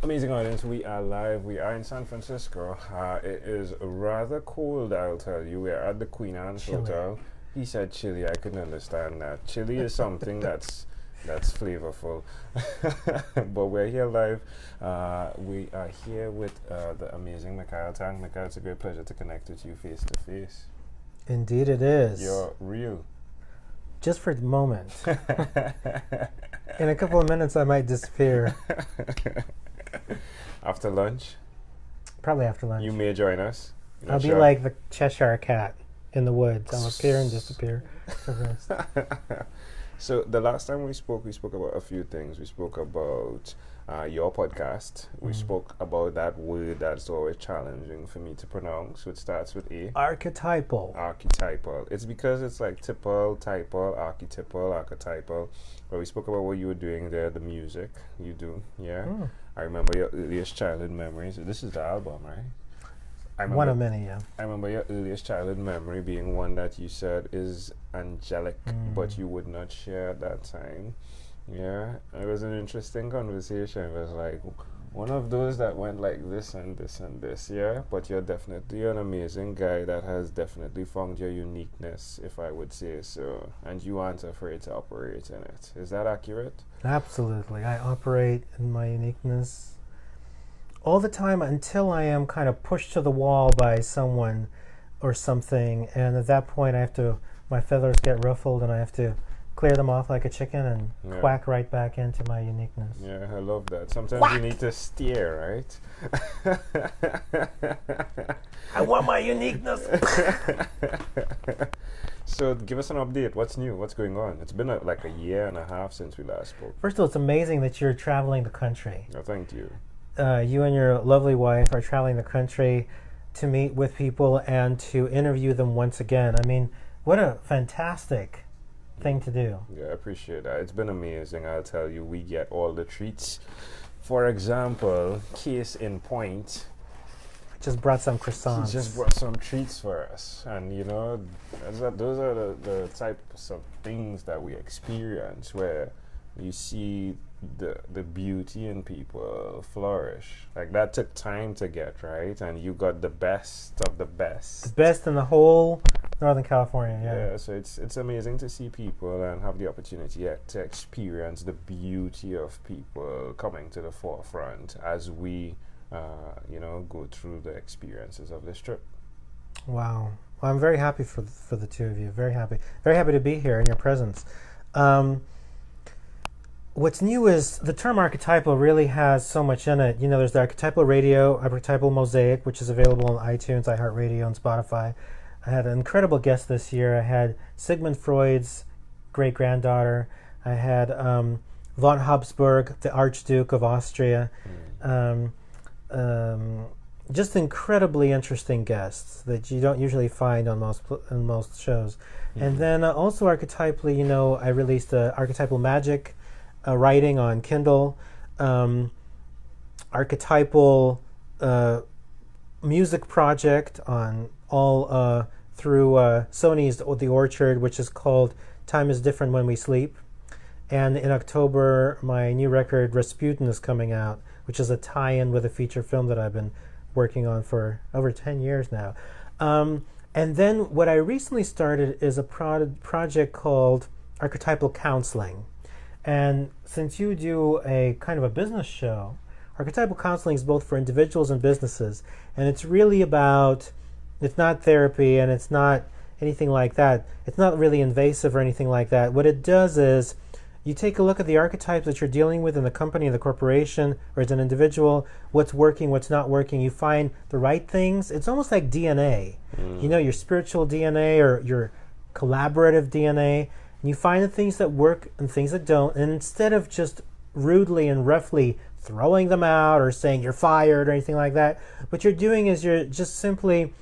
Amazing audience, we are live. We are in San Francisco. It is rather cold, I'll tell you. We're at the Queen Anne's Chilly. Hotel. He said chili. I couldn't understand that. Chili is something that's flavorful. But we're here live. We are here with the amazing Mikhail Tank. Mikhail, it's a great pleasure to connect with you face to face. Indeed it is. You're real. Just for the moment. In a couple of minutes I might disappear. After lunch? Probably after lunch. You may join us. I'll be like the Cheshire Cat in the woods. I'll appear and disappear. So the last time we spoke about a few things. We spoke about your podcast. We spoke about that word that's always challenging for me to pronounce, which starts with A. Archetypal. Archetypal. It's because it's like typal, typal, archetypal, archetypal. But we spoke about what you were doing there, the music you do, yeah? I remember your earliest childhood memories. This is the album, right? One of many, yeah. I remember your earliest childhood memory being one that you said is angelic, but you would not share at that time. Yeah, it was an interesting conversation. It was like one of those that went like this and this and this, yeah? But you're definitely an amazing guy that has definitely found your uniqueness, if I would say so. And you aren't afraid to operate in it. Is that accurate? Absolutely. I operate in my uniqueness all the time until I am kind of pushed to the wall by someone or something. And at that point, my feathers get ruffled and I have to clear them off like a chicken and quack right back into my uniqueness. Yeah, I love that. Sometimes you need to steer, right? I want my uniqueness. So give us an update. What's new? What's going on? It's been like a year and a half since we last spoke. First of all, it's amazing that you're traveling the country. Oh, thank you. You and your lovely wife are traveling the country to meet with people and to interview them once again. I mean, what a fantastic thing to do. Yeah, I appreciate that. It's been amazing. I'll tell you, we get all the treats. For example, case in point, Just brought some croissants. he just brought some treats for us. And you know, those are the types of things that we experience where you see the beauty in people flourish. Like that took time to get, right? And you got the best of the best. The best in the whole Northern California, yeah. Yeah, so it's amazing to see people and have the opportunity to experience the beauty of people coming to the forefront as we, go through the experiences of this trip. Wow. Well, I'm very happy for the two of you. Very happy. Very happy to be here in your presence. What's new is the term archetypal really has so much in it. You know, there's the archetypal radio, archetypal mosaic, which is available on iTunes, iHeartRadio, and Spotify. I had an incredible guest this year. I had Sigmund Freud's great-granddaughter. I had von Habsburg, the Archduke of Austria. Just incredibly interesting guests that you don't usually find on most shows. And then also archetypally, I released Archetypal Magic writing on Kindle, archetypal music project on all through Sony's The Orchard, which is called Time is Different When We Sleep. And in October, my new record Rasputin is coming out, which is a tie-in with a feature film that I've been working on for over 10 years now. And then what I recently started is a project called Archetypal Counseling. And since you do a kind of a business show, archetypal counseling is both for individuals and businesses. And it's really about, it's not therapy and it's not anything like that. It's not really invasive or anything like that. What it does is you take a look at the archetypes that you're dealing with in the company, the corporation, or as an individual, what's working, what's not working. You find the right things. It's almost like DNA. Your spiritual DNA or your collaborative DNA. And you find the things that work and things that don't. And instead of just rudely and roughly throwing them out or saying you're fired or anything like that, what you're doing is you're just simply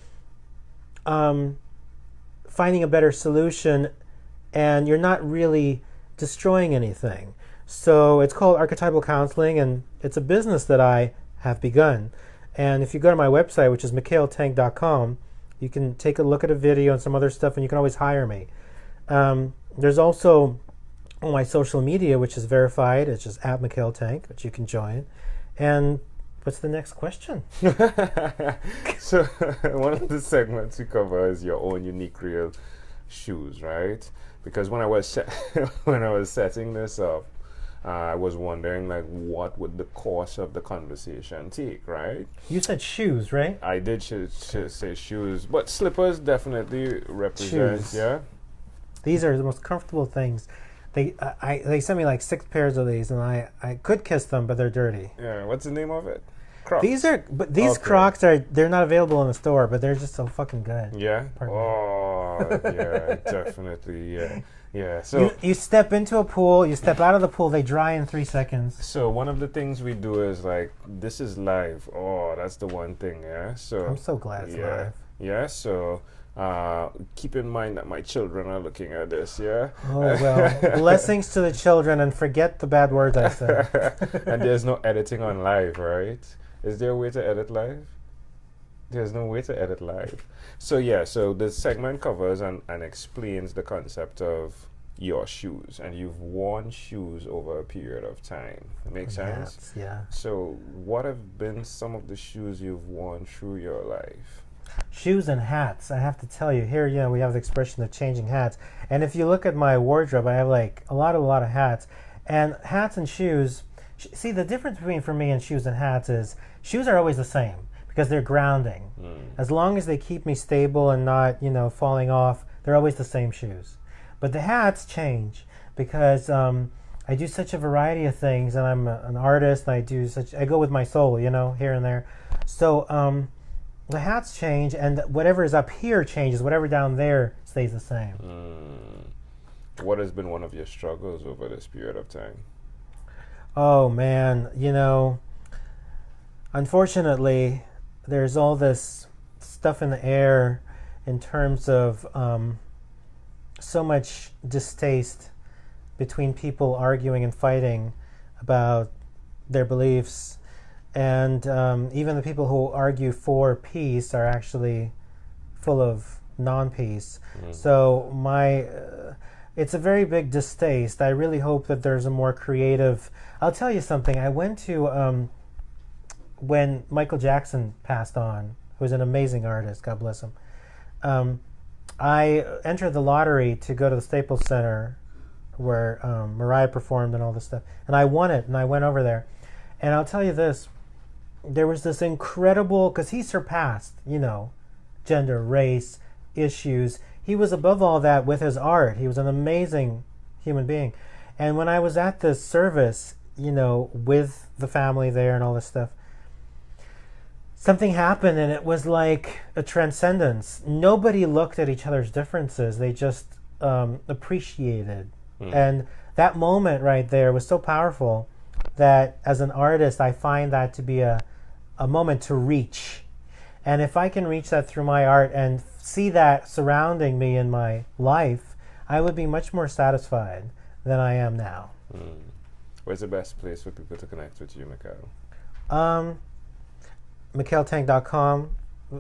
finding a better solution, and you're not really destroying anything. So it's called Archetypal Counseling, and it's a business that I have begun. And if you go to my website, which is mikhailtank.com, you can take a look at a video and some other stuff, and you can always hire me. There's also on my social media, which is verified. It's just @Mikhail Tank, which you can join. And What's the next question? So one of the segments we cover is your own unique real shoes, right? Because when I was when I was setting this up, I was wondering like what would the course of the conversation take, right? You said shoes, right? I did say shoes, but slippers definitely represent, Shoes. yeah. These are the most comfortable things. They sent me like 6 pairs of these, and I could kiss them, but they're dirty. Yeah, what's the name of it? Crocs. These Okay. Crocs they're not available in the store, but they're just so fucking good. Yeah. Pardon me. Oh, yeah, definitely, yeah, yeah. So You step into a pool, you step out of the pool, they dry in 3 seconds. So one of the things we do is like, this is live. Oh, that's the one thing, yeah. So I'm so glad it's yeah, live. yeah. So keep in mind that my children are looking at this, yeah. Oh well, blessings to the children, and forget the bad words I said. And there's no editing on live, right? Is there a way to edit live? There's no way to edit live. So yeah, so this segment covers and explains the concept of your shoes, and you've worn shoes over a period of time. Makes sense? Hats, yeah. So what have been some of the shoes you've worn through your life? Shoes and hats. I have to tell you, here, we have the expression of changing hats. And if you look at my wardrobe, I have like a lot of hats. And hats and shoes, see, the difference between for me and shoes and hats is shoes are always the same because they're grounding. As long as they keep me stable and not, falling off, they're always the same shoes. But the hats change because I do such a variety of things, and I'm an artist, and I go with my soul, here and there. So the hats change, and whatever is up here changes. Whatever down there stays the same. What has been one of your struggles over this period of time? Oh man, unfortunately, there's all this stuff in the air in terms of so much distaste between people arguing and fighting about their beliefs. And even the people who argue for peace are actually full of non-peace. So it's a very big distaste. I really hope that there's a more creative... I'll tell you something. I went to... when Michael Jackson passed on, who was an amazing artist, God bless him, I entered the lottery to go to the Staples Center where Mariah performed and all this stuff. And I won it, and I went over there. And I'll tell you this, there was this incredible, because he surpassed, gender, race, issues. He was above all that with his art. He was an amazing human being. And when I was at this service, with the family there and all this stuff, something happened, and it was like a transcendence. Nobody looked at each other's differences. They just appreciated. And that moment right there was so powerful that as an artist, I find that to be a moment to reach. And if I can reach that through my art and see that surrounding me in my life, I would be much more satisfied than I am now. Where's the best place for people to connect with you, Mikhail? MikhailTank.com,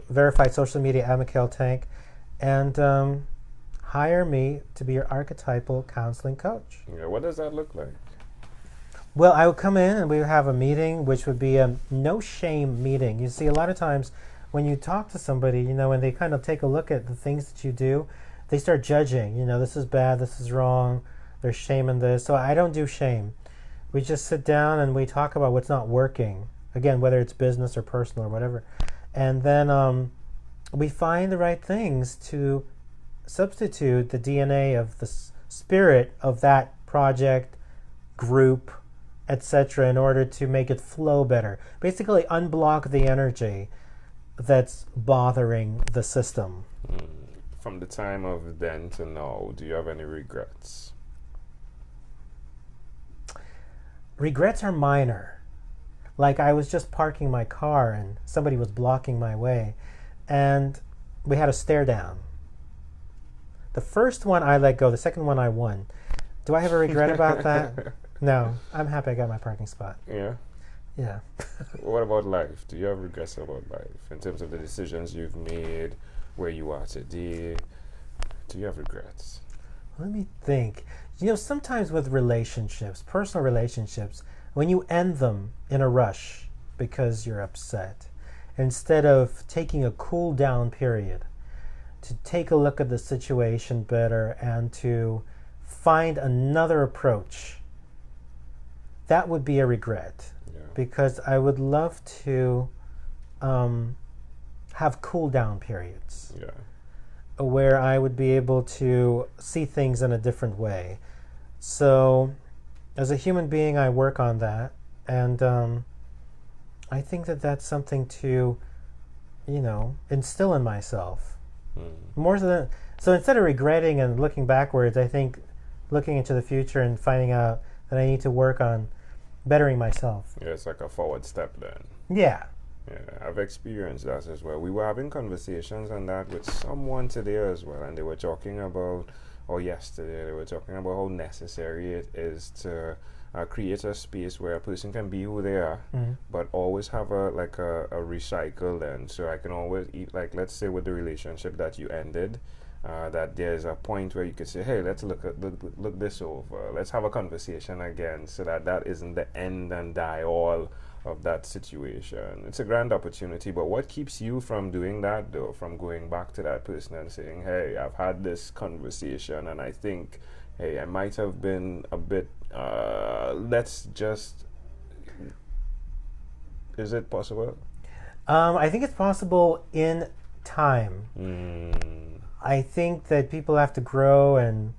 verified social media at Mikhail Tank, and hire me to be your archetypal counseling coach. Yeah, what does that look like? Well, I would come in and we would have a meeting, which would be a no-shame meeting. You see, a lot of times when you talk to somebody, and they kind of take a look at the things that you do, they start judging. This is bad, this is wrong, there's shame in this. So I don't do shame. We just sit down and we talk about what's not working. Again, whether it's business or personal or whatever. And then we find the right things to substitute the DNA of the spirit of that project, group, etc., in order to make it flow better. Basically, unblock the energy that's bothering the system. From the time of then to now, do you have any regrets? Regrets are minor. Like, I was just parking my car and somebody was blocking my way, and we had a stare down. The first one I let go, the second one I won. Do I have a regret about that? No, I'm happy I got my parking spot. Yeah. Yeah. What about life? Do you have regrets about life in terms of the decisions you've made, where you are today? Do you have regrets? Let me think. Sometimes with relationships, personal relationships, when you end them in a rush, because you're upset. Instead of taking a cool down period to take a look at the situation better and to find another approach, that would be a regret. Yeah. Because I would love to have cool down periods. Yeah. Where I would be able to see things in a different way. So, as a human being, I work on that, and I think that that's something to, instill in myself. More than so, instead of regretting and looking backwards, I think looking into the future and finding out that I need to work on bettering myself. Yeah, it's like a forward step then. Yeah. Yeah, I've experienced that as well. We were having conversations on that with someone today as well, and they were talking about, or yesterday, they were talking about how necessary it is to create a space where a person can be who they are, but always have a recycle then. So I can always eat, like, let's say with the relationship that you ended, that there's a point where you could say, hey, let's look this over. Let's have a conversation again, so that isn't the end and die all of that situation. It's a grand opportunity, but what keeps you from doing that, though, from going back to that person and saying, hey, I've had this conversation and I think, hey, I might have been a bit, is it possible? I think it's possible in time. I think that people have to grow, and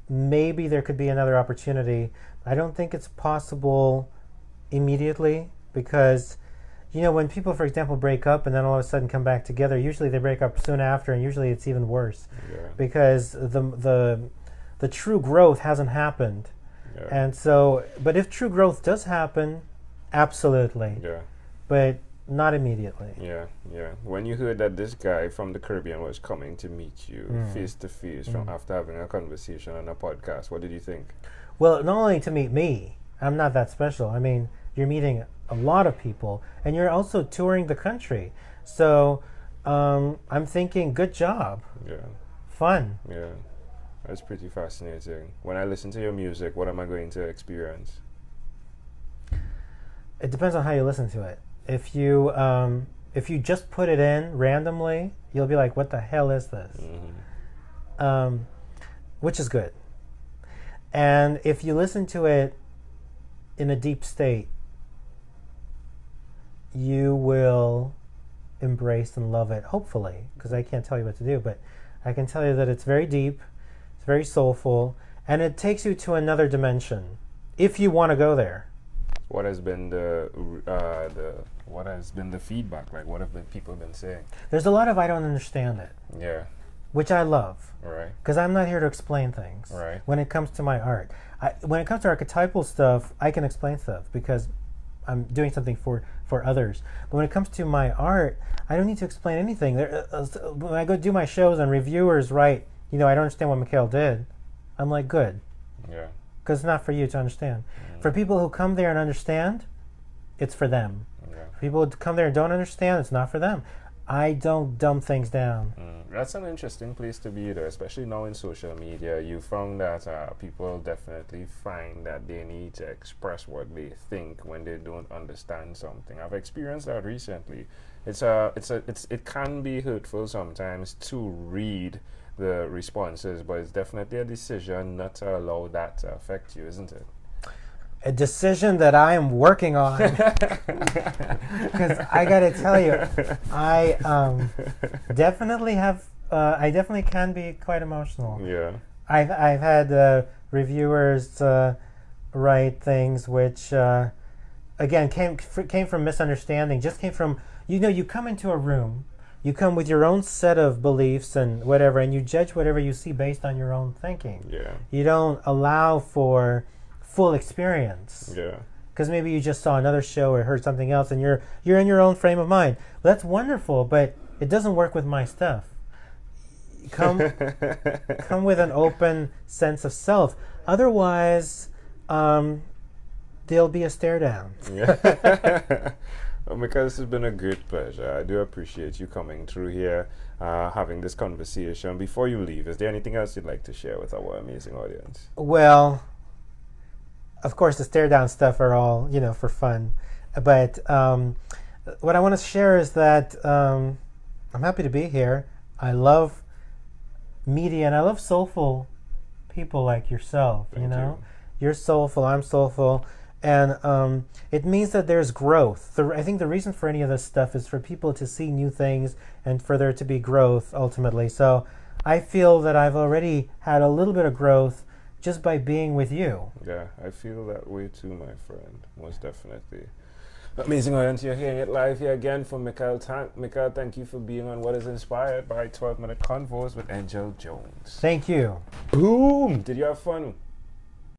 maybe there could be another opportunity. I don't think it's possible immediately, because when people, for example, break up and then all of a sudden come back together, usually they break up soon after, and usually it's even worse. Because the true growth hasn't happened. And so, but if true growth does happen, absolutely, but not immediately. When you heard that this guy from the Caribbean was coming to meet you face to face from after having a conversation on a podcast, what did you think? Well, not only to meet me, I'm not that special. I mean, you're meeting a lot of people, and you're also touring the country. So I'm thinking, good job. Fun. That's pretty fascinating. When I listen to your music, what am I going to experience? It depends on how you listen to it. If you just put it in randomly, you'll be like, what the hell is this? Which is good. And if you listen to it in a deep state, you will embrace and love it, hopefully, because I can't tell you what to do, but I can tell you that it's very deep, it's very soulful, and it takes you to another dimension, if you want to go there. What has been the feedback? Like, what have people been saying? There's a lot of I don't understand it. Which I love. Because I'm not here to explain things. When it comes to my art. When it comes to archetypal stuff, I can explain stuff because I'm doing something for others. But when it comes to my art, I don't need to explain anything. When I go do my shows and reviewers write, I don't understand what Mikhail did, I'm like, good. Because it's not for you to understand. For people who come there and understand, it's for them. For people who come there and don't understand, it's not for them. I don't dumb things down. That's an interesting place to be, though, especially now in social media. You found that people definitely find that they need to express what they think when they don't understand something. I've experienced that recently. It can be hurtful sometimes to read the responses, but it's definitely a decision not to allow that to affect you, isn't it? A decision that I am working on. Because I got to tell you, I definitely can be quite emotional. I've had reviewers write things which, again, came from misunderstanding. Just came from, you come into a room, you come with your own set of beliefs and whatever, and you judge whatever you see based on your own thinking. You don't allow for full experience. Because maybe you just saw another show or heard something else, and you're in your own frame of mind. Well, that's wonderful, but it doesn't work with my stuff. Come with an open sense of self. Otherwise, there'll be a stare down. Well, because this has been a great pleasure. I do appreciate you coming through here, having this conversation. Before you leave, is there anything else you'd like to share with our amazing audience? Well, of course, the stare down stuff are all, for fun. But what I want to share is that I'm happy to be here. I love media and I love soulful people like yourself. Thank you. You're soulful, I'm soulful, and it means that there's growth. I think the reason for any of this stuff is for people to see new things and for there to be growth ultimately. So I feel that I've already had a little bit of growth just by being with you. Yeah, I feel that way too, my friend. Most definitely. Amazing audience, you're hearing it live here again from Mikhail Tank. Mikhail, thank you for being on What is Inspired by 12-Minute Convos with Angel Jones. Thank you. Boom! Did you have fun?